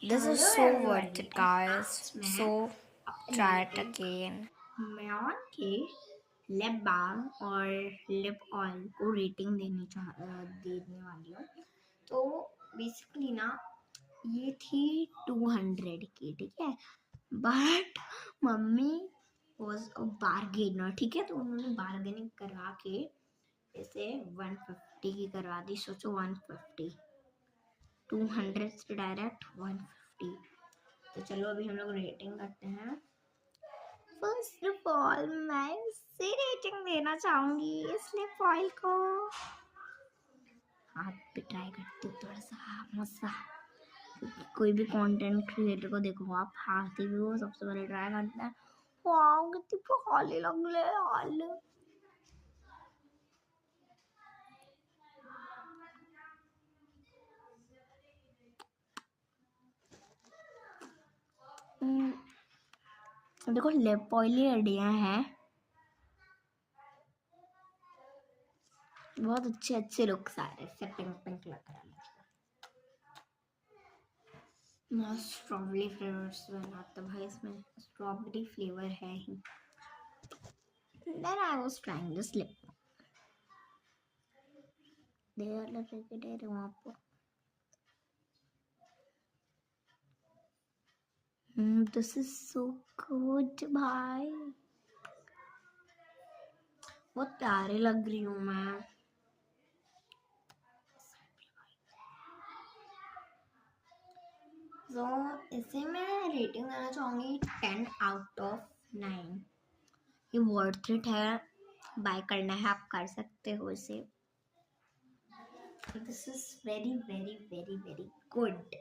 This is hello so worth everybody it, and guys. आज मैं So अपने try it लिए again. मेयॉन के लिप बाम और लिप ऑयल को रेटिंग देने वाली हूँ। तो बेसिकली ना ये थी 200 की, ठीक है, but mummy was a bargainer, ठीक है, तो उन्होंने बार्गेनिंग करवा के इसे 150 की करवा दी। सोचो 150, 200 से डायरेक्ट 150। तो चलो अभी हम लोग रेटिंग करते हैं। फर्स्ट ऑफ ऑल मैं इसे रेटिंग देना चाहूंगी इस लिप ऑयल को। हाथ पे ट्राई करती हूँ थोड़ा सा मसा, क्योंकि कोई भी कंटेंट क्रिएटर को देखो आप हाथ ही वो सबसे पहले ट्राई करते हैं। वाओ कितनी प्यारी लग रही है यार। देखो लिप ऑयल ही रेडिया है, बहुत अच्छे अच्छे लुक्स आ रहे हैं, पिंक पिंक लग रहा है। मस्त स्ट्रॉबेरी फ्लेवर्स बनाता भाई, इसमें स्ट्रॉबेरी फ्लेवर है ही। Then I was trying this lip. They are like वहाँ पर। This is so good भाई, बहुत प्यारे लग रही हूँ मैं। तो इसे मैं रेटिंग देना चाहूँगी 10 आउट ऑफ 9। ये वर्थ इट है, बाय करना है आप कर सकते हो इसे। This is very very very very good.